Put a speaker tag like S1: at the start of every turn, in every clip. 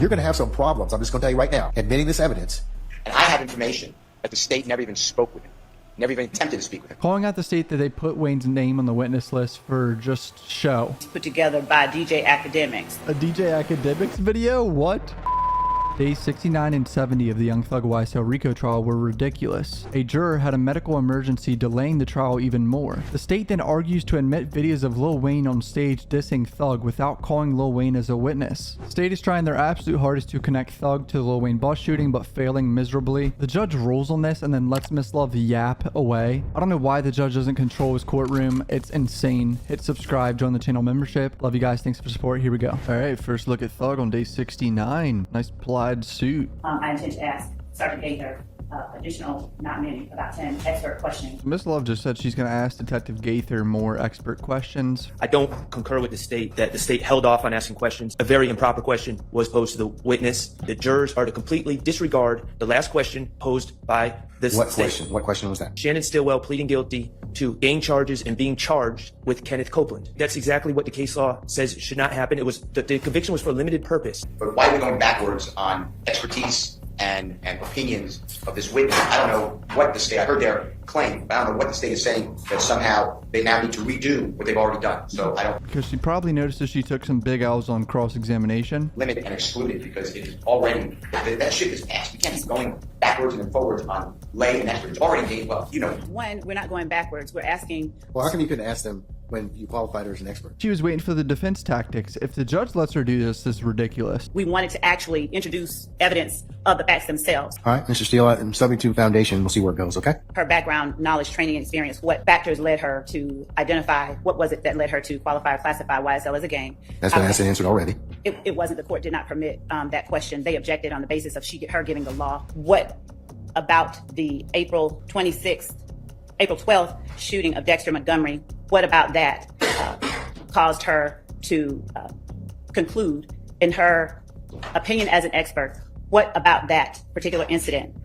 S1: you're going to have some problems. I'm just going to tell you right now, admitting this evidence.
S2: And I have information that the state never even spoke with him, never even attempted to speak with him.
S3: Calling out the state that they put Wayne's name on the witness list for just show.
S4: Put together by DJ AKADEMIKS.
S3: A DJ AKADEMIKS video? What? Days 69 and 70 of the Young Thug YSL RICO trial were ridiculous. A juror had a medical emergency delaying the trial even more. The state then argues to admit videos of Lil Wayne on stage dissing Thug without calling Lil Wayne as a witness. The state is trying their absolute hardest to connect Thug to the Lil Wayne bus shooting but failing miserably. The judge rules on this and then lets Miss Love yap away. I don't know why the judge doesn't control his courtroom. It's insane. Hit subscribe, join the channel membership. Love you guys. Thanks for support. Here we go. All right, first look at Thug on day 69. Nice plaid suit.
S4: I intend to ask Sergeant Gaither additional, not many, about 10 expert questions.
S3: Miss Love just said she's going to ask Detective Gaither more expert questions.
S5: I don't concur with the state that the state held off on asking questions. A very improper question was posed to the witness. The jurors are to completely disregard the last question posed by this state.
S1: What question was that?
S5: Shannon Stillwell pleading guilty to gang charges and being charged with Kenneth Copeland. That's exactly what the case law says should not happen. It was the conviction was for a limited purpose.
S2: But why are we going backwards on expertise and opinions of this witness? I don't know what the state, I heard their claim, but I don't know what the state is saying, that somehow they now need to redo what they've already done. So I don't.
S3: Because she probably noticed that she took some big L's on cross-examination.
S2: Limit and exclude it because it is already, that shit is past. We can't keep going backwards and then forwards on lay and expert. It's already made, well, you know.
S4: One, we're not going backwards. We're asking.
S1: Well, how come you couldn't ask them when you qualified her as an expert?
S3: She was waiting for the defense tactics. If the judge lets her do this, this is ridiculous.
S4: We wanted to actually introduce evidence of the facts themselves.
S1: All right, Mr. Steele, I'm subject to foundation. We'll see where it goes, okay?
S4: Her background, knowledge, training, and experience. What factors led her to identify, what was it that led her to qualify or classify YSL as a gang?
S1: That's been asked and answered already.
S4: It wasn't. The court did not permit that question. They objected on the basis of her giving the law. What about the April 12th shooting of Dexter Montgomery? What about that caused her to conclude, in her opinion as an expert, what about that particular incident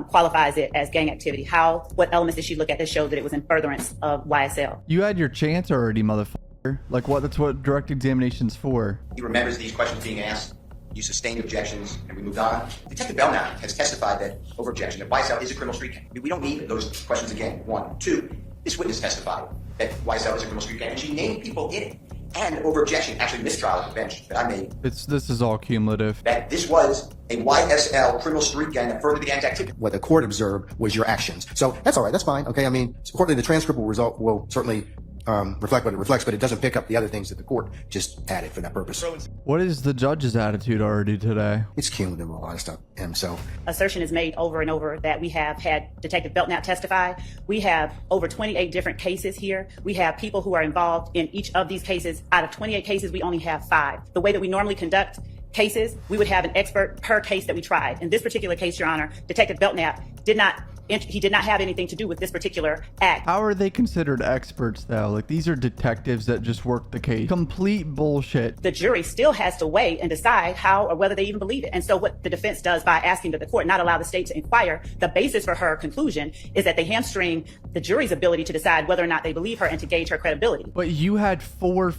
S4: qualifies it as gang activity? What elements did she look at that showed that it was in furtherance of YSL?
S3: You had your chance already, motherfucker. Like what? That's what direct examination's for.
S2: He remembers these questions being asked. You sustained objections, and we moved on. Detective Belknap has testified that over objection that YSL is a criminal street gang. We don't need those questions again. One. Two, this witness testified that YSL is a criminal street gang, and she named people in it. And over objection, actually mistrial at the bench that I made.
S3: This is all cumulative.
S2: That this was a YSL criminal street gang that furthered the gang's activity.
S1: What the court observed was your actions. So that's all right. That's fine. Okay. I mean, importantly, the transcript will certainly reflect what it reflects, but it doesn't pick up the other things that the court just added for that purpose.
S3: What is the judge's attitude already today?
S1: It's cumulative, a lot of stuff. And so
S4: assertion is made over and over that we have had Detective Belknap testify. We have over 28 different cases here. We have people who are involved in each of these cases. Out of 28 cases, we only have 5. The way that we normally conduct cases, we would have an expert per case that we tried. In this particular case, Your Honor, Detective Belknap did not have anything to do with this particular act.
S3: How are they considered experts though? Like these are detectives that just work the case. Complete bullshit.
S4: The jury still has to weigh and decide how or whether they even believe it. And so what the defense does by asking that the court not allow the state to inquire, the basis for her conclusion is that they hamstring the jury's ability to decide whether or not they believe her and to gauge her credibility.
S3: But you had 4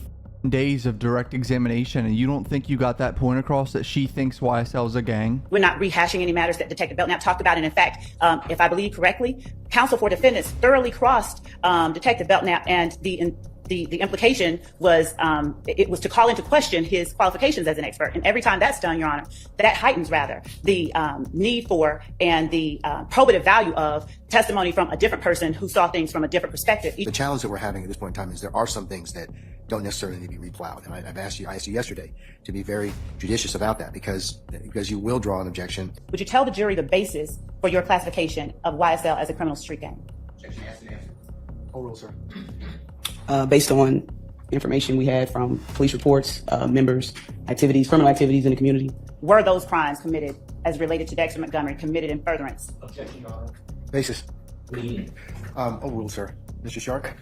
S3: days of direct examination and you don't think you got that point across that she thinks YSL is a gang?
S4: We're not rehashing any matters that Detective Belknap talked about. And in fact, if I believe correctly, counsel for defendants thoroughly crossed Detective Belknap, and the implication was it was to call into question his qualifications as an expert. And every time that's done, Your Honor, that heightens rather the need for and the probative value of testimony from a different person who saw things from a different perspective.
S1: The challenge that we're having at this point in time is there are some things that don't necessarily need to be replowed. And I asked you yesterday to be very judicious about that because you will draw an objection.
S4: Would you tell the jury the basis for your classification of YSL as a criminal street gang?
S2: Objection asked and answered.
S1: Overruled, sir.
S6: Based on information we had from police reports, members, activities, criminal activities in the community.
S4: Were those crimes committed as related to Dexter Montgomery committed in furtherance?
S2: Objection, Your Honor.
S1: Basis.
S2: Lead.
S1: Overruled, sir. Mr. Schardt?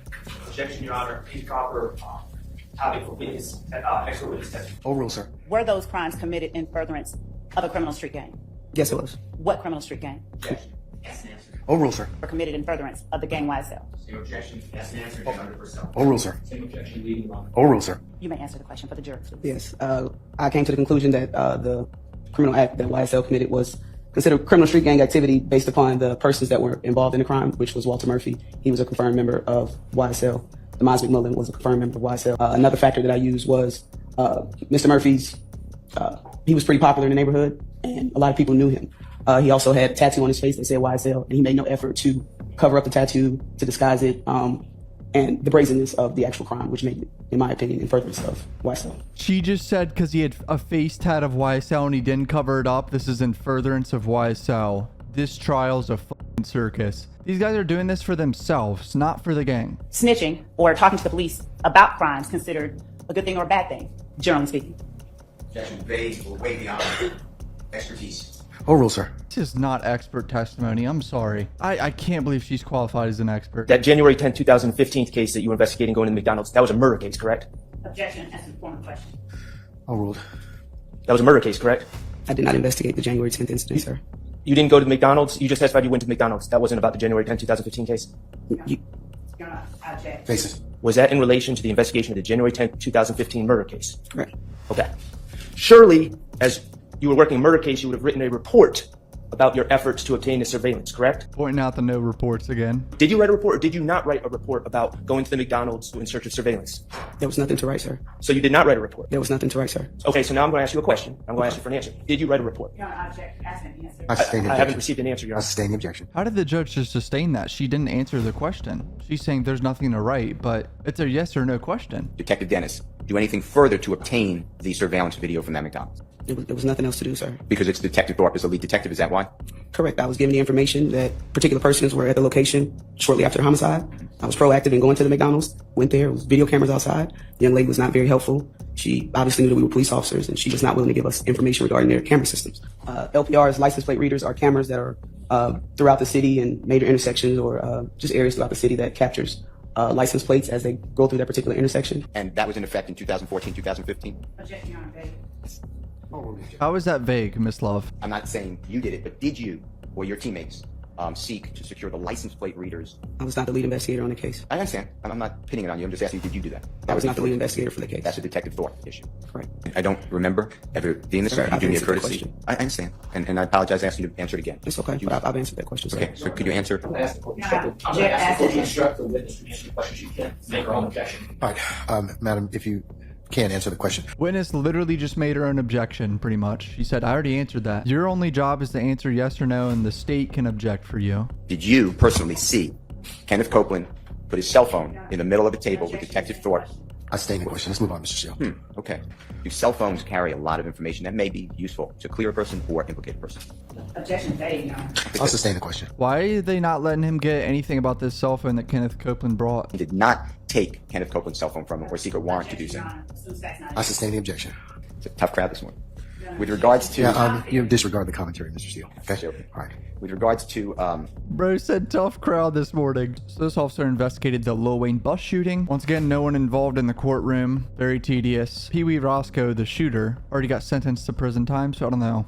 S2: Objection, Your Honor. Improper topic for witness, expert witness testimony.
S1: Overruled, sir.
S4: Were those crimes committed in furtherance of a criminal street gang?
S6: Yes, it was.
S4: What criminal street gang?
S2: Objection. Yes and answer.
S1: Overruled, sir.
S4: Were committed in furtherance of the gang YSL?
S2: Same objection. Yes and answer. 100%.
S1: Overruled, sir.
S2: Same objection. Leading on.
S1: Overruled, sir.
S4: You may answer the question for the jury, please.
S6: Yes. I came to the conclusion that the criminal act that YSL committed was considered criminal street gang activity based upon the persons that were involved in the crime, which was Walter Murphy. He was a confirmed member of YSL. Demise McMillan was a confirmed member of YSL. Another factor that I used was Mr. Murphy's, he was pretty popular in the neighborhood, and a lot of people knew him. He also had a tattoo on his face that said YSL, and he made no effort to cover up the tattoo, to disguise it, and the brazenness of the actual crime, which made it, in my opinion, in furtherance of YSL.
S3: She just said because he had a face tat of YSL and he didn't cover it up, this is in furtherance of YSL. This trial's a fucking circus. These guys are doing this for themselves, not for the gang.
S4: Snitching or talking to the police about crimes considered a good thing or a bad thing, generally speaking.
S2: Objection vague or way beyond expertise.
S1: Overruled, sir.
S3: This is not expert testimony. I'm sorry. I can't believe she's qualified as an expert.
S5: That January 10, 2015 case that you were investigating going into McDonald's, that was a murder case, correct?
S4: Objection as to the form of question.
S1: Overruled.
S5: That was a murder case, correct?
S6: I did not investigate the January 10th incident, sir.
S5: You didn't go to McDonald's? You just testified you went to McDonald's. That wasn't about the January 10, 2015 case?
S6: You,
S4: Your Honor, I object.
S1: Faces.
S5: Was that in relation to the investigation of the January 10, 2015 murder case?
S6: correct.
S5: Okay. Surely, as you were working a murder case, you would have written a report about your efforts to obtain the surveillance, correct?
S3: Pointing out the no reports again.
S5: Did you write a report or did you not write a report about going to the McDonald's in search of surveillance?
S6: There was nothing to write, sir.
S5: So you did not write a report?
S6: There was nothing to write, sir.
S5: Okay, so now I'm going to ask you a question. I'm going to ask you for an answer. Did you write a report?
S4: Your Honor, I object. Ask an answer.
S1: I sustain the
S5: I haven't
S1: objection.
S5: received an answer, Your
S1: I
S5: Honor.
S1: sustain the objection.
S3: How did the judge just sustain that? She didn't answer the question. She's saying there's nothing to write, but it's a yes or no question.
S2: Detective Dennis, do anything further to obtain the surveillance video from that McDonald's?
S6: There was nothing else to do, sir.
S2: Because it's Detective Thorpe is the lead detective, is that why?
S6: Correct. I was given the information that particular persons were at the location shortly after the homicide. I was proactive in going to the McDonald's, went there, was video cameras outside. The young lady was not very helpful. She obviously knew that we were police officers, and she was not willing to give us information regarding their camera systems. LPRs, license plate readers, are cameras that are throughout the city and major intersections or just areas throughout the city that captures license plates as they go through that particular intersection.
S2: And that was in effect in 2014, 2015?
S4: Objection, Your Honor. Vague.
S3: How is that vague, Miss Love?
S2: I'm not saying you did it, but did you or your teammates seek to secure the license plate readers?
S6: I was not the lead investigator on the case.
S2: I understand. I'm not pinning it on you. I'm just asking you, did you do that?
S6: I was not the lead investigator for the case.
S2: That's a Detective Thorpe issue.
S6: Correct.
S2: I don't remember ever being this.
S6: Sir,
S2: You
S6: I've
S2: do me a
S6: answered the
S2: courtesy.
S6: question.
S2: I understand. And I apologize asking you to answer it again.
S6: It's okay. But I've answered that question, sir.
S2: Okay, so could you answer?
S4: Your Honor, object. Ask an answer.
S7: Instruct the witness to answer the questions she can. Make her own objection.
S1: All right, madam, if you can answer the question.
S3: Witness literally just made her own objection, pretty much. She said, I already answered that. Your only job is to answer yes or no, and the state can object for you.
S2: Did you personally see Kenneth Copeland put his cell phone in the middle of the table with Detective Thorpe?
S1: I sustain the question. Let's move on, Mr. Steele.
S2: Okay. Do cell phones carry a lot of information that may be useful to clear a person or implicate a person?
S4: Objection. Vague, Your Honor.
S1: I'll sustain the question.
S3: Why are they not letting him get anything about this cell phone that Kenneth Copeland brought?
S2: He did not take Kenneth Copeland's cell phone from him or seek a warrant to do so.
S4: Your Honor. Assumes that's not
S1: I sustain the objection.
S2: It's a tough crowd this morning. With regards to...
S1: You disregard the commentary, Mr. Steele. Okay?
S2: Sure.
S1: All right.
S2: With regards to...
S3: Bro said tough crowd this morning. So this officer investigated the Lil Wayne bus shooting. Once again, no one involved in the courtroom. Very tedious. Pee Wee Roscoe, the shooter, already got sentenced to prison time, so I don't know.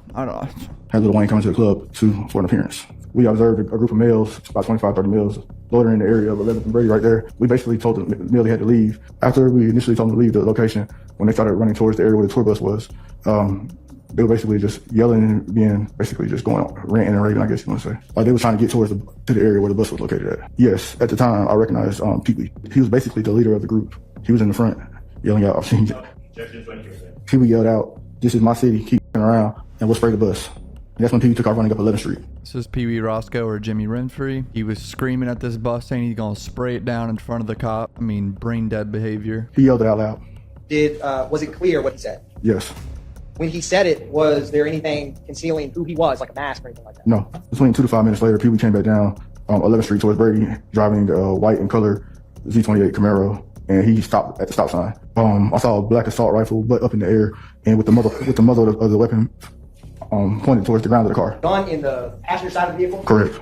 S8: Had Lil Wayne come to the club for an appearance. We observed a group of males, about 25, 30 males, loitering in the area of 11th and Brady right there. We basically told the male they had to leave. After we initially told them to leave the location, when they started running towards the area where the tour bus was, they were basically just yelling and being basically just going ranting and raving, I guess you want to say. Like they were trying to get towards to the area where the bus was located at. Yes, at the time I recognized Pee Wee. He was basically the leader of the group. He was in the front yelling out. Pee Wee yelled out, "This is my city, keep around," and we'll spray the bus. And that's when Pee Wee took off running up 11th Street.
S3: This is Pee Wee Roscoe or Jimmy Renfrey. He was screaming at this bus saying he's gonna spray it down in front of the cop. I mean, brain dead behavior.
S8: He yelled it out loud.
S9: Was it clear what he said?
S8: Yes.
S9: When he said it, was there anything concealing who he was, like a mask or anything like that?
S8: No. Between 2 to 5 minutes later, Pee Wee came back down 11th Street towards Brady, driving the white and color Z28 Camaro, and he stopped at the stop sign. I saw a black assault rifle butt up in the air, and with the muzzle of the weapon pointed towards the ground of the car.
S9: Gun in the passenger side of the vehicle?
S8: Correct.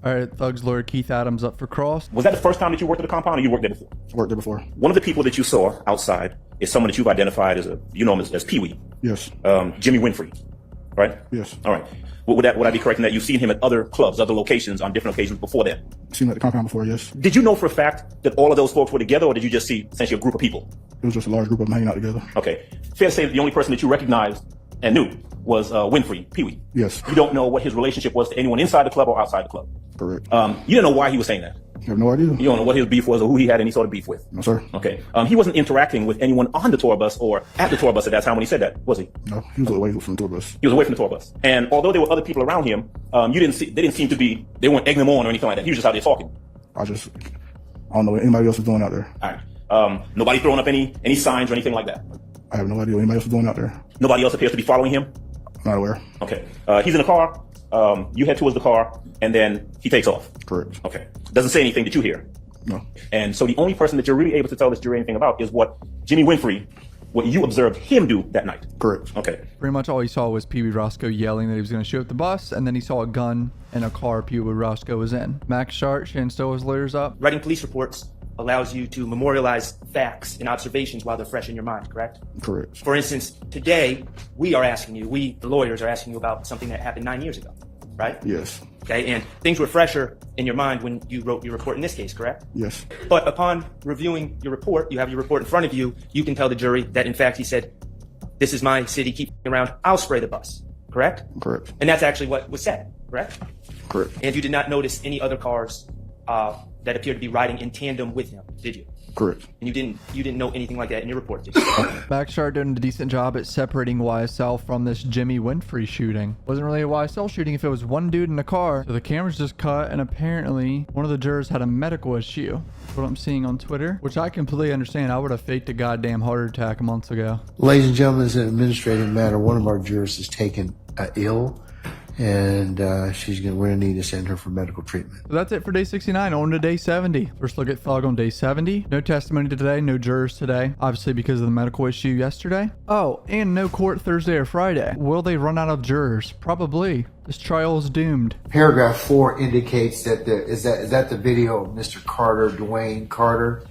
S3: All right, Thugs lawyer Keith Adams up for cross.
S7: Was that the first time that you worked at the compound or you worked there before?
S8: Worked there before.
S7: One of the people that you saw outside is someone that you've identified as you know him as Pee Wee.
S8: Yes.
S7: Jimmy Winfrey, right?
S8: Yes.
S7: All right. Would I be correct in that you've seen him at other clubs, other locations on different occasions before that?
S8: Seen him at the compound before, yes.
S7: Did you know for a fact that all of those folks were together, or did you just see essentially a group of people?
S8: It was just a large group of them hanging out together.
S7: Okay. Fair to say that the only person that you recognized and knew was Winfrey, Pee-wee.
S8: Yes.
S7: You don't know what his relationship was to anyone inside the club or outside the club.
S8: Correct.
S7: You didn't know why he was saying that.
S8: I have no idea.
S7: You don't know what his beef was or who he had any sort of beef with.
S8: No, sir.
S7: Okay. He wasn't interacting with anyone on the tour bus or at the tour bus at that time when he said that, was he?
S8: No, he was away from the tour bus.
S7: He was away from the tour bus. And although there were other people around him, they weren't egging him on or anything like that. He was just out there talking.
S8: I don't know what anybody else is doing out there.
S7: All right. Nobody throwing up any signs or anything like that.
S8: I have no idea what anybody else is doing out there.
S7: Nobody else appears to be following him.
S8: Not aware.
S7: Okay. He's in the car. You head towards the car, and then he takes off.
S8: Correct.
S7: Okay. Doesn't say anything that you hear.
S8: No.
S7: And so the only person that you're really able to tell this jury anything about is what Jimmy Winfrey, what you observed him do that night.
S8: Correct.
S7: Okay.
S3: Pretty much all he saw was Pee Wee Roscoe yelling that he was going to shoot up the bus, and then he saw a gun in a car Pee Wee Roscoe was in. Max Schardt, Shannon Stillwell's lawyers up.
S5: Writing police reports allows you to memorialize facts and observations while they're fresh in your mind, correct?
S8: Correct.
S5: For instance, today, we, the lawyers, are asking you about something that happened 9 years ago, right?
S8: Yes.
S5: Okay, and things were fresher in your mind when you wrote your report in this case, correct?
S8: Yes.
S5: But upon reviewing your report, you have your report in front of you, you can tell the jury that in fact he said, "This is my city, keep around, I'll spray the bus," correct?
S8: Correct.
S5: And that's actually what was said, correct?
S8: Correct.
S5: And you did not notice any other cars that appeared to be riding in tandem with him, did you?
S8: Correct.
S5: And you didn't know anything like that in your report, did you?
S3: Max Schardt doing a decent job at separating YSL from this Jimmy Winfrey shooting. Wasn't really a YSL shooting if it was one dude in a car. So the cameras just cut, and apparently one of the jurors had a medical issue. That's what I'm seeing on Twitter, which I completely understand. I would have faked a goddamn heart attack months ago.
S10: Ladies and gentlemen, it's an administrative matter. One of our jurors is taken ill, and we're gonna need to send her for medical treatment.
S3: So that's it for day 69. On to day 70. First look at Thug on day 70. No testimony today, no jurors today, obviously because of the medical issue yesterday. Oh, and no court Thursday or Friday. Will they run out of jurors? Probably. This trial is doomed.
S10: Paragraph 4 indicates that is that the video of Mr. Carter, Dwayne Carter,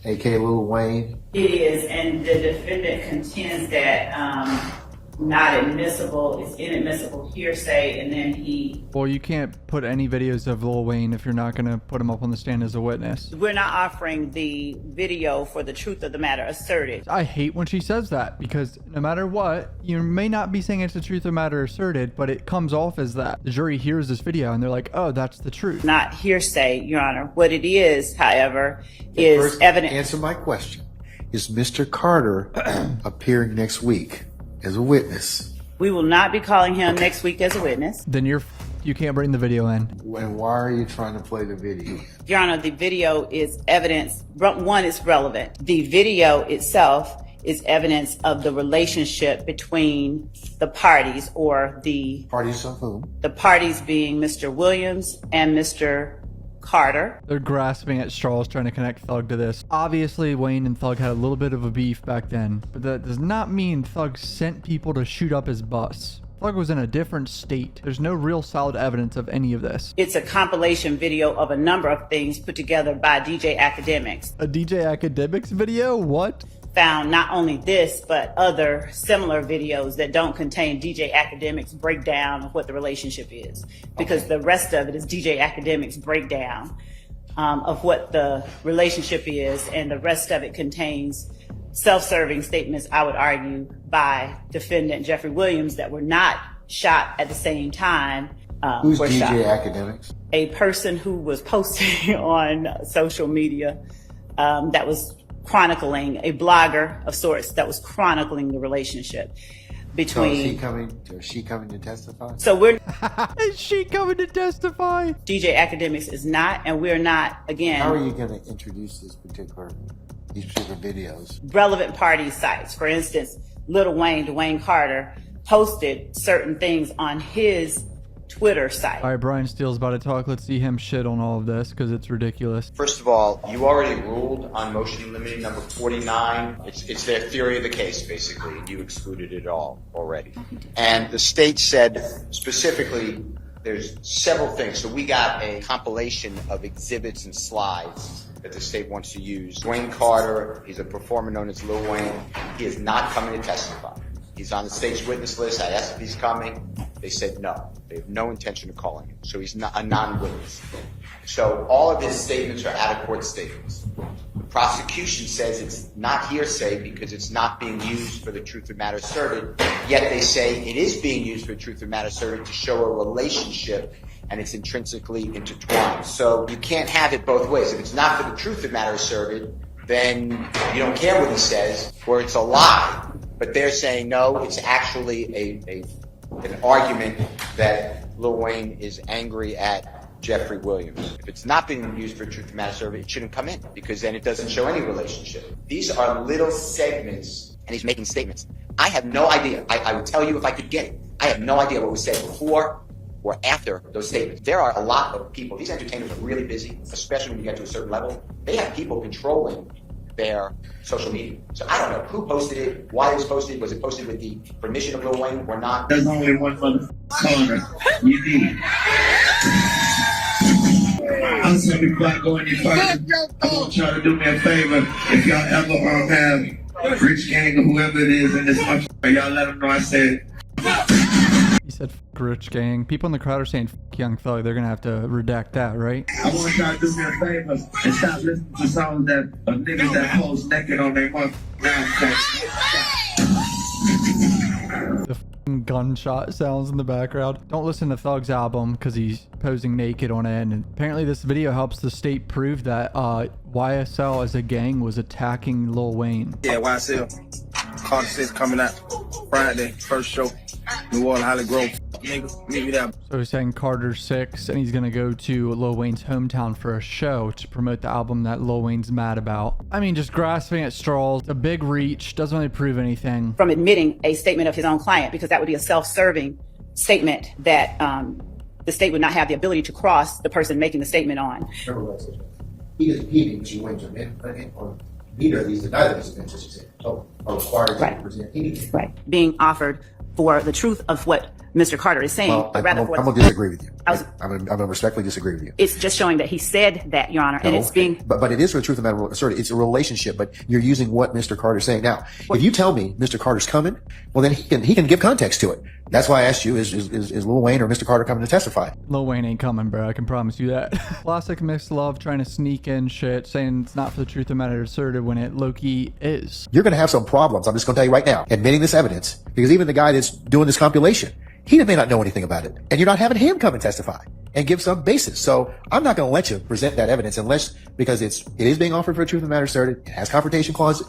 S10: aka Lil Wayne?
S4: It is, and the defendant contends that not admissible, it's inadmissible hearsay, and then he...
S3: Well, you can't put any videos of Lil Wayne if you're not going to put him up on the stand as a witness.
S4: We're not offering the video for the truth of the matter asserted.
S3: I hate when she says that, because no matter what, you may not be saying it's the truth of the matter asserted, but it comes off as that. The jury hears this video and they're like, oh, that's the truth.
S4: Not hearsay, Your Honor. What it is, however, is
S10: First,
S4: evidence.
S10: Answer my question. Is Mr. Carter appearing next week as a witness?
S4: We will not be calling him next week as a witness.
S3: Then you can't bring the video in.
S10: And why are you trying to play the video?
S4: Your Honor, the video is evidence. One, it's relevant. The video itself is evidence of the relationship between the parties, or the
S10: Parties of whom?
S4: The parties being Mr. Williams and Mr. Carter.
S3: They're grasping at straws trying to connect Thug to this. Obviously, Wayne and Thug had a little bit of a beef back then, but that does not mean Thug sent people to shoot up his bus. Thug was in a different state. There's no real solid evidence of any of this.
S4: It's a compilation video of a number of things put together by DJ AKADEMIKS.
S3: A DJ AKADEMIKS video? What?
S4: Found not only this, but other similar videos that don't contain DJ AKADEMIKS' breakdown of what the relationship is. Because the rest of it is DJ AKADEMIKS' breakdown of what the relationship is, and the rest of it contains self-serving statements, I would argue, by defendant Jeffrey Williams that were not shot at the same time.
S10: Who's
S4: were
S10: DJ
S4: shot.
S10: AKADEMIKS?
S4: A person who was posting on social media that was chronicling, a blogger of sorts that was chronicling the relationship between...
S10: So is she coming to testify?
S4: So we're...
S3: Is she coming to testify?
S4: DJ AKADEMIKS is not, and we're not, again...
S10: How are you going to introduce these particular videos?
S4: Relevant party sites. For instance, Lil Wayne, Dwayne Carter, posted certain things on his Twitter site.
S3: All right, Brian Steele's about to talk. Let's see him shit on all of this because it's ridiculous.
S2: First of all, you already ruled on motion limiting number 49. It's their theory of the case, basically, and you excluded it all already. And the state said specifically there's several things. So we got a compilation of exhibits and slides that the state wants to use. Dwayne Carter, he's a performer known as Lil Wayne. He is not coming to testify. He's on the state's witness list. I asked if he's coming. They said no. They have no intention of calling him. So he's not a non-witness. So all of his statements are out-of-court statements. The prosecution says it's not hearsay because it's not being used for the truth of matter asserted, yet they say it is being used for the truth of matter asserted to show a relationship and it's intrinsically intertwined. So you can't have it both ways. If it's not for the truth of matter asserted, then you don't care what he says, or it's a lie. But they're saying, no, it's actually an argument that Lil Wayne is angry at Jeffrey Williams. If it's not being used for truth of matter asserted, it shouldn't come in, because then it doesn't show any relationship. These are little segments, and he's making statements. I have no idea. I would tell you if I could get it. I have no idea what was said before or after those statements. There are a lot of people. These entertainers are really busy, especially when you get to a certain level. They have people controlling their social media. So I don't know who posted it, why it was posted. Was it posted with the permission of Lil Wayne or not?
S11: There's only one corner. You need. Also, before I go any further, I want y'all to do me a favor. If y'all ever have Rich Gang or whoever it is in this motherfucker, y'all let them know I said.
S3: He said f Rich Gang. People in the crowd are saying f Young Thug. They're gonna have to redact that, right?
S11: I want y'all to do me a favor and stop listening to songs that of niggas that post naked on their
S3: The f***ing gunshot sounds in the background. Don't listen to Thug's album because he's posing naked on it. And apparently this video helps the state prove that YSL as a gang was attacking Lil Wayne.
S12: Yeah, YSL. Carter 6 coming out Friday, first show. New Orleans, Holly Grove. Nigga, meet me there.
S3: So he's saying Carter 6, and he's gonna go to Lil Wayne's hometown for a show to promote the album that Lil Wayne's mad about. I mean, just grasping at straws. A big reach, doesn't really prove anything.
S4: From admitting a statement of his own client, because that would be a self-serving statement that the state would not have the ability to cross the person making the statement on.
S1: He is impeding Mr. Wayne's admission, or neither of these, neither of these events, as you said, so are required to present anything.
S4: Right. Being offered for the truth of what Mr. Carter is saying.
S1: Well,
S4: rather
S1: I'm going to disagree with you. I'm going to respectfully disagree with you.
S4: It's just showing that he said that, Your Honor, and it's being...
S1: But it is for the truth of the matter asserted. It's a relationship, but you're using what Mr. Carter's saying. Now, if you tell me Mr. Carter's coming, well, then he can give context to it. That's why I asked you, is Lil Wayne or Mr. Carter coming to testify?
S3: Lil Wayne ain't coming, bro. I can promise you that. Classic mixed love, trying to sneak in shit, saying it's not for the truth of the matter asserted when it low-key is.
S1: You're going to have some problems. I'm just going to tell you right now, admitting this evidence, because even the guy that's doing this compilation, he may not know anything about it. And you're not having him come and testify and give some basis. So I'm not going to let you present that evidence unless, because it is being offered for the truth of the matter asserted. It has confrontation clause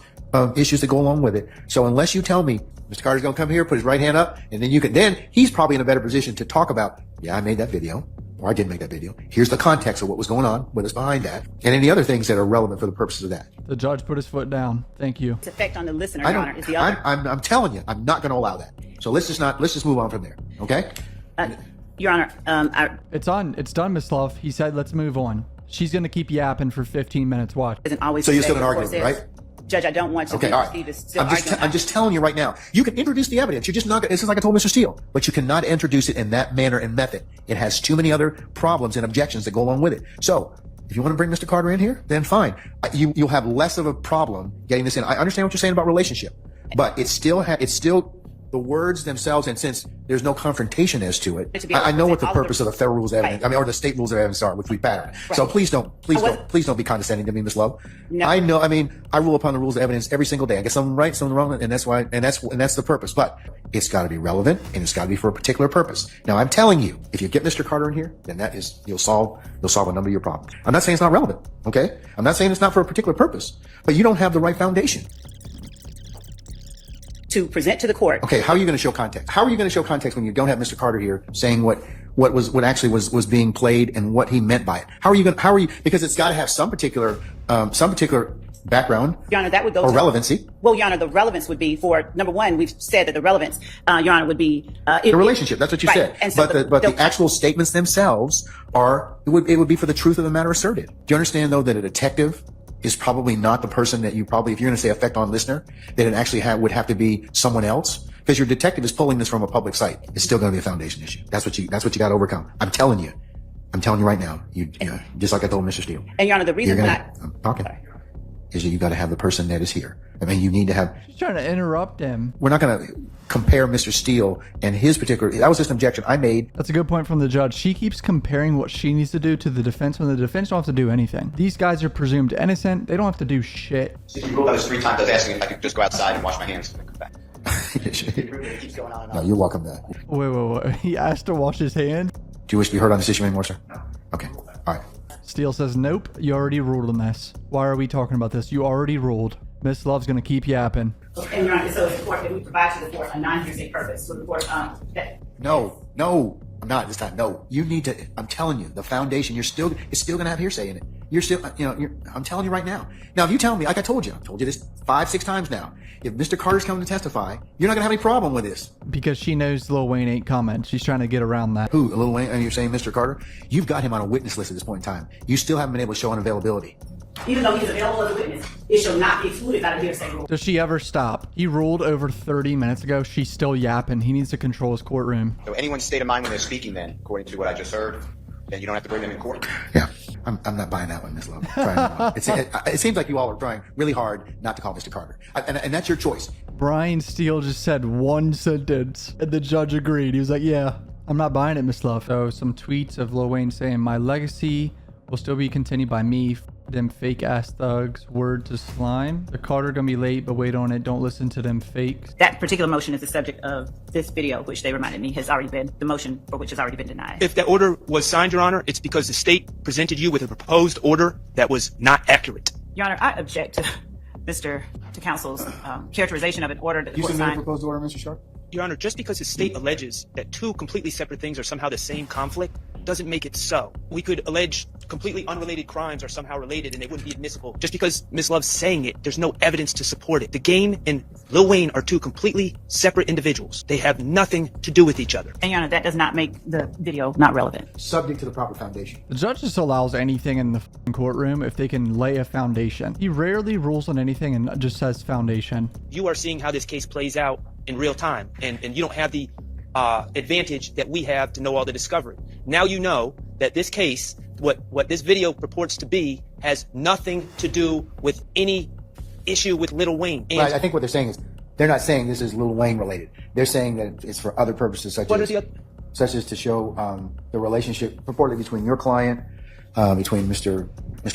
S1: issues that go along with it. So unless you tell me Mr. Carter's going to come here, put his right hand up, and then he's probably in a better position to talk about, yeah, I made that video, or I didn't make that video. Here's the context of what was going on with us behind that, and any other things that are relevant for the purposes of that.
S3: The judge put his foot down. Thank you.
S4: Its effect on the listener, Your Honor, is the other.
S1: I'm telling you, I'm not going to allow that. So let's just move on from there. Okay?
S4: Your Honor,
S3: it's done, Miss Love. He said, let's move on. She's going to keep yapping for 15 minutes. Watch.
S4: Isn't always
S1: so you're still an argument, right?
S4: Judge, I don't want to.
S1: Okay, all right. I'm just telling you right now. You can introduce the evidence. You're just not. This is like I told Mr. Steele, but you cannot introduce it in that manner and method. It has too many other problems and objections that go along with it. So, if you want to bring Mr. Carter in here, then fine. You'll have less of a problem getting this in. I understand what you're saying about relationship, but it's still the words themselves, and since there's no confrontation as to it, I know what the purpose of the federal rules of evidence, or the state rules of evidence are, which we pattern. Right. So please don't be condescending to me, Ms. Love. No. I know, I rule upon the rules of evidence every single day. I get something right, something wrong, and that's the purpose. But it's got to be relevant, and it's got to be for a particular purpose. Now, I'm telling you, if you get Mr. Carter in here, then you'll solve a number of your problems. I'm not saying it's not relevant, okay? I'm not saying it's not for a particular purpose, but you don't have the right foundation
S4: to present to the court.
S1: Okay, how are you going to show context? How are you going to show context when you don't have Mr. Carter here saying what actually was being played and what he meant by it? Because it's got to have some particular background,
S4: Your Honor, that would go
S1: or relevancy.
S4: Well, Your Honor, the relevance would be for, number one, we've said that the relevance, Your Honor, would be
S1: the relationship. That's what you said.
S4: And so
S1: but the actual statements themselves it would be for the truth of the matter asserted. Do you understand though that a detective is probably not the person that if you're going to say effect on listener, that it actually would have to be someone else? Because your detective is pulling this from a public site. It's still going to be a foundation issue. That's what you got to overcome. I'm telling you right now. You just like I told Mr. Steele.
S4: And Your Honor, the reason
S1: I'm talking. is that you got to have the person that is here. I mean, you need to have.
S3: She's trying to interrupt him.
S1: We're not going to compare Mr. Steele and his particular. That was just an objection I made.
S3: That's a good point from the judge. She keeps comparing what she needs to do to the defense when the defense don't have to do anything. These guys are presumed innocent. They don't have to do shit.
S2: So you ruled on this 3 times. I was asking if I could just go outside and wash my hands and come back. It keeps going on and on.
S1: No, you're welcome to.
S3: Wait. He asked to wash his hands.
S1: Do you wish to be heard on this issue anymore, sir? No. Okay. All right.
S3: Steele says, nope, you already ruled on this. Why are we talking about this? You already ruled. Miss Love's going to keep yapping.
S4: And Your Honor, so it's important that we provide to the court a non-hearsay purpose. So the court,
S1: No, I'm not this time. No, you need to. I'm telling you, the foundation. It's still going to have hearsay in it. You're still, I'm telling you right now. Now, if you tell me, like I told you this 5-6 times now. If Mr. Carter's coming to testify, you're not going to have any problem with this.
S3: Because she knows Lil Wayne ain't coming. She's trying to get around that.
S1: Who, Lil Wayne? And you're saying Mr. Carter? You've got him on a witness list at this point in time. You still haven't been able to show unavailability.
S4: even though he's available as a witness, it shall not be excluded by the hearsay rule.
S3: Does she ever stop? He ruled over 30 minutes ago. She's still yapping. He needs to control his courtroom.
S2: So anyone's state of mind when they're speaking then, according to what I just heard, then you don't have to bring them in court.
S1: Yeah. I'm not buying that one, Ms. Love. It seems like you all are trying really hard not to call Mr. Carter. And that's your choice.
S3: Brian Steele just said one sentence, and the judge agreed. He was like, yeah, I'm not buying it, Miss Love. So some tweets of Lil Wayne saying, my legacy will still be continued by me. Them fake ass thugs. Word to slime. The Carter gonna be late, but wait on it. Don't listen to them fakes.
S4: That particular motion is the subject of this video, which they reminded me has already been, the motion for which has already been denied.
S5: If that order was signed, Your Honor, it's because the state presented you with a proposed order that was not accurate.
S4: Your Honor, I object to counsel's characterization of an order that was signed.
S1: Proposed order, Mr. Schardt?
S5: Your Honor, just because the state alleges that two completely separate things are somehow the same conflict doesn't make it so. We could allege completely unrelated crimes are somehow related and they wouldn't be admissible. Just because Ms. Love's saying it, there's no evidence to support it. The game and Lil Wayne are two completely separate individuals. They have nothing to do with each other.
S4: And Your Honor, that does not make the video not relevant.
S1: Subject to the proper foundation.
S3: The judge just allows anything in the courtroom if they can lay a foundation. He rarely rules on anything and just says foundation.
S5: You are seeing how this case plays out in real time, and you don't have the advantage that we have to know all the discovery. Now you know that this case, what this video purports to be, has nothing to do with any issue with Lil Wayne. And
S1: right, I think what they're saying is, they're not saying this is Lil Wayne related. They're saying that it's for other purposes, such as to show the relationship purportedly between your client, between Mr.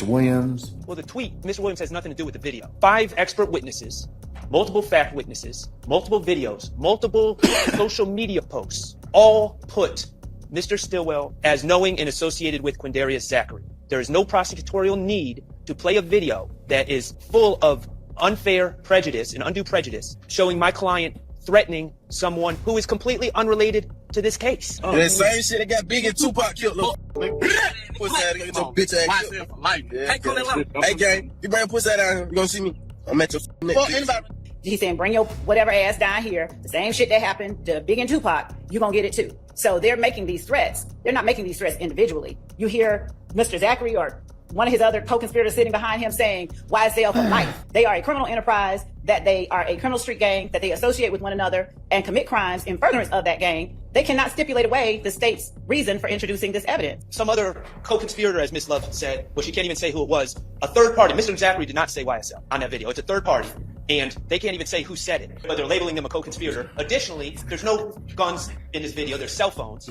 S1: Williams.
S5: Well, the tweet, Mr. Williams has nothing to do with the video. 5 expert witnesses, multiple fact witnesses, multiple videos, multiple social media posts, all put Mr. Stillwell as knowing and associated with Quindarius Zachary. There is no prosecutorial need to play a video that is full of unfair prejudice and undue prejudice, showing my client threatening someone who is completely unrelated to this case.
S12: The same shit that got Big and Tupac killed. Pussy ass nigga, your bitch ass killed. Hey, gang, you bring pussy down here, you gonna see me? I'm at your neck.
S4: He's saying, bring your whatever ass down here. The same shit that happened to Big and Tupac, you're going to get it too. So they're making these threats. They're not making these threats individually. You hear Mr. Zachary or one of his other co-conspirators sitting behind him saying, YSL for life. They are a criminal enterprise, that they are a criminal street gang, that they associate with one another and commit crimes in furtherance of that gang. They cannot stipulate away the state's reason for introducing this evidence.
S5: Some other co-conspirator, as Ms. Love said, well, she can't even say who it was, a third party. Mr. Zachary did not say YSL on that video. It's a third party. And they can't even say who said it, but they're labeling them a co-conspirator. Additionally, there's no guns in this video. There's cell phones.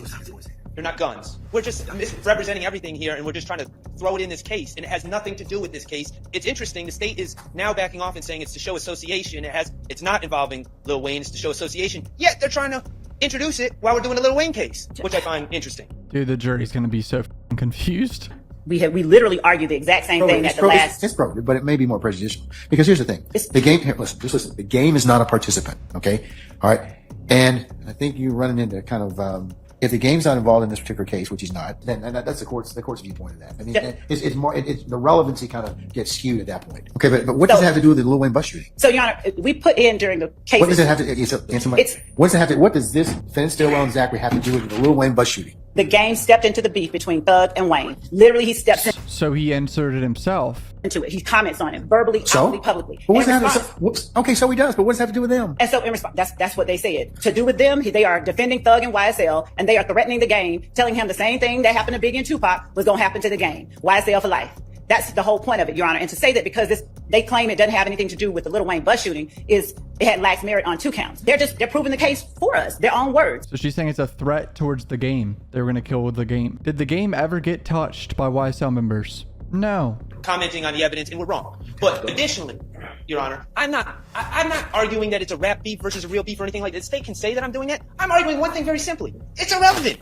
S5: They're not guns. We're just misrepresenting everything here, and we're just trying to throw it in this case, and it has nothing to do with this case. It's interesting. The state is now backing off and saying it's to show association. It's not involving Lil Wayne. It's to show association. Yet they're trying to introduce it while we're doing a Lil Wayne case, which I find interesting.
S3: Dude, the jury's going to be so confused.
S4: We literally argued the exact same thing at the last.
S1: It's broken, but it may be more prejudicial. Because here's the thing. The game, here, listen, just listen. The game is not a participant, okay? All right? And I think you're running into kind of, if the game's not involved in this particular case, which he's not, then that's the court's viewpoint of that. I mean, it's more, the relevancy kind of gets skewed at that point. Okay, but what does it have to do with the Lil Wayne bus shooting?
S4: So, Your Honor, we put in during the case.
S1: What does it have to, what does this Finn Stillwell and Zachary have to do with the Lil Wayne bus shooting?
S4: The game stepped into the beef between Thug and Wayne. Literally, he steps in.
S3: So he inserted himself
S4: into it. He comments on it verbally, outwardly, publicly.
S1: But okay, so he does, but what does that have to do with them?
S4: And so in response, that's what they said. To do with them, they are defending Thug and YSL, and they are threatening the game, telling him the same thing that happened to Biggie and Tupac was going to happen to the game. YSL for life. That's the whole point of it, Your Honor. And to say that because this they claim it doesn't have anything to do with the Lil Wayne bus shooting is it had lax merit on 2 counts. They're proving the case for us, their own words.
S3: So she's saying it's a threat towards the game. They were going to kill with the game. Did the game ever get touched by YSL members? No.
S5: Commenting on the evidence, and we're wrong. But additionally, Your Honor, I'm not arguing that it's a rap beef versus a real beef or anything like that. The state can say that I'm doing that. I'm arguing one thing very simply. It's irrelevant.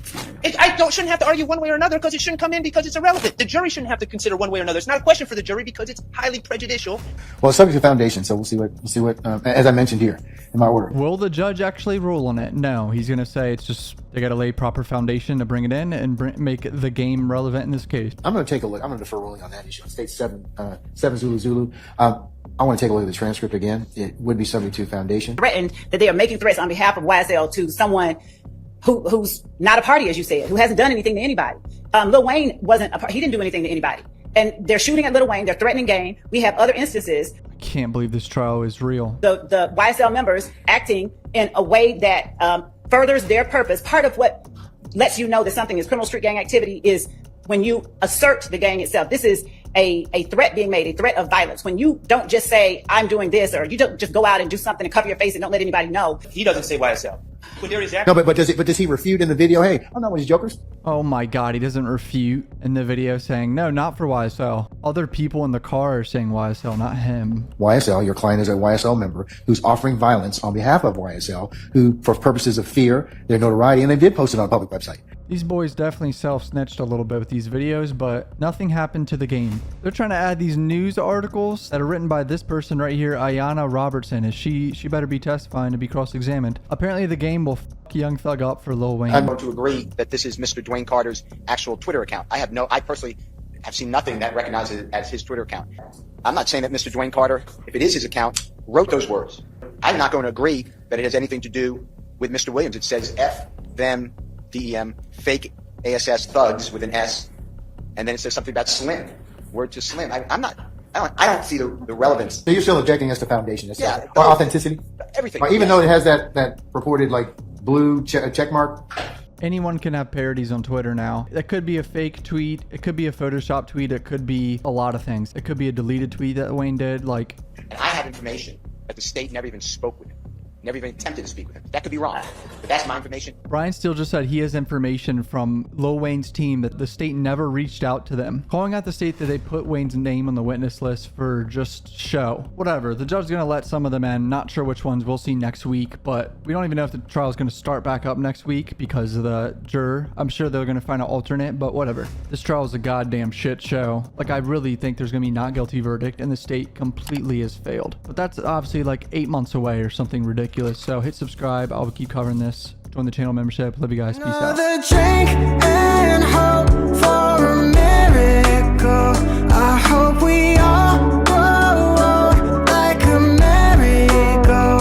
S5: Shouldn't have to argue one way or another because it shouldn't come in because it's irrelevant. The jury shouldn't have to consider one way or another. It's not a question for the jury because it's highly prejudicial.
S1: Well, it's subject to foundation, so we'll see what, as I mentioned here in my order.
S3: Will the judge actually rule on it? No, he's going to say it's just, they got to lay proper foundation to bring it in and make the game relevant in this case.
S1: I'm going to take a look. I'm going to defer ruling on that issue. State 7 Zulu. I want to take a look at the transcript again. It would be subject to foundation.
S4: Threatened that they are making threats on behalf of YSL to someone who's not a party, as you said, who hasn't done anything to anybody. Lil Wayne wasn't a party. He didn't do anything to anybody. And they're shooting at Lil Wayne. They're threatening game. We have other instances.
S3: I can't believe this trial is real.
S4: The YSL members acting in a way that furthers their purpose. Part of what lets you know that something is criminal street gang activity is when you assert the gang itself. This is a threat being made, a threat of violence. When you don't just say, I'm doing this, or you don't just go out and do something and cover your face and don't let anybody know.
S5: He doesn't say YSL. But there is
S1: No, but does he refute in the video? Hey, I'm not one of these jokers.
S3: Oh my God, he doesn't refute in the video saying, no, not for YSL. Other people in the car are saying YSL, not him.
S1: YSL, your client is a YSL member who's offering violence on behalf of YSL, who, for purposes of fear, their notoriety, and they did post it on a public website.
S3: These boys definitely self-snitched a little bit with these videos, but nothing happened to the game. They're trying to add these news articles that are written by this person right here, Ayanna Robertson. She better be testifying to be cross-examined. Apparently the game will fuck Young Thug up for Lil Wayne.
S2: I'm going to agree that this is Mr. Dwayne Carter's actual Twitter account. I personally have seen nothing that recognizes it as his Twitter account. I'm not saying that Mr. Dwayne Carter, if it is his account, wrote those words. I'm not going to agree that it has anything to do with Mr. Williams. It says F, them, DEM, fake ASS thugs with an S, and then it says something about Slim, word to Slim. I don't see the relevance.
S1: So you're still objecting as to foundation, or authenticity?
S2: Everything.
S1: Or even though it has that purported like blue check mark?
S3: Anyone can have parodies on Twitter now. That could be a fake tweet. It could be a Photoshop tweet. It could be a lot of things. It could be a deleted tweet that Wayne did. Like,
S2: and I have information that the state never even spoke with him. Never even attempted to speak with him. That could be wrong, but that's my information.
S3: Brian Steele just said he has information from Lil Wayne's team that the state never reached out to them, calling out the state that they put Wayne's name on the witness list for just show. Whatever, the judge is going to let some of them in. Not sure which ones, we'll see next week, but we don't even know if the trial is going to start back up next week because of the juror. I'm sure they're going to find an alternate, but whatever. This trial is a goddamn shit show. Like, I really think there's going to be not guilty verdict and the state completely has failed. But that's obviously like 8 months away or something ridiculous. So hit subscribe. I'll keep covering this. Join the channel membership. Love you guys. Peace out.
S13: Another drink and hope for a miracle. I hope we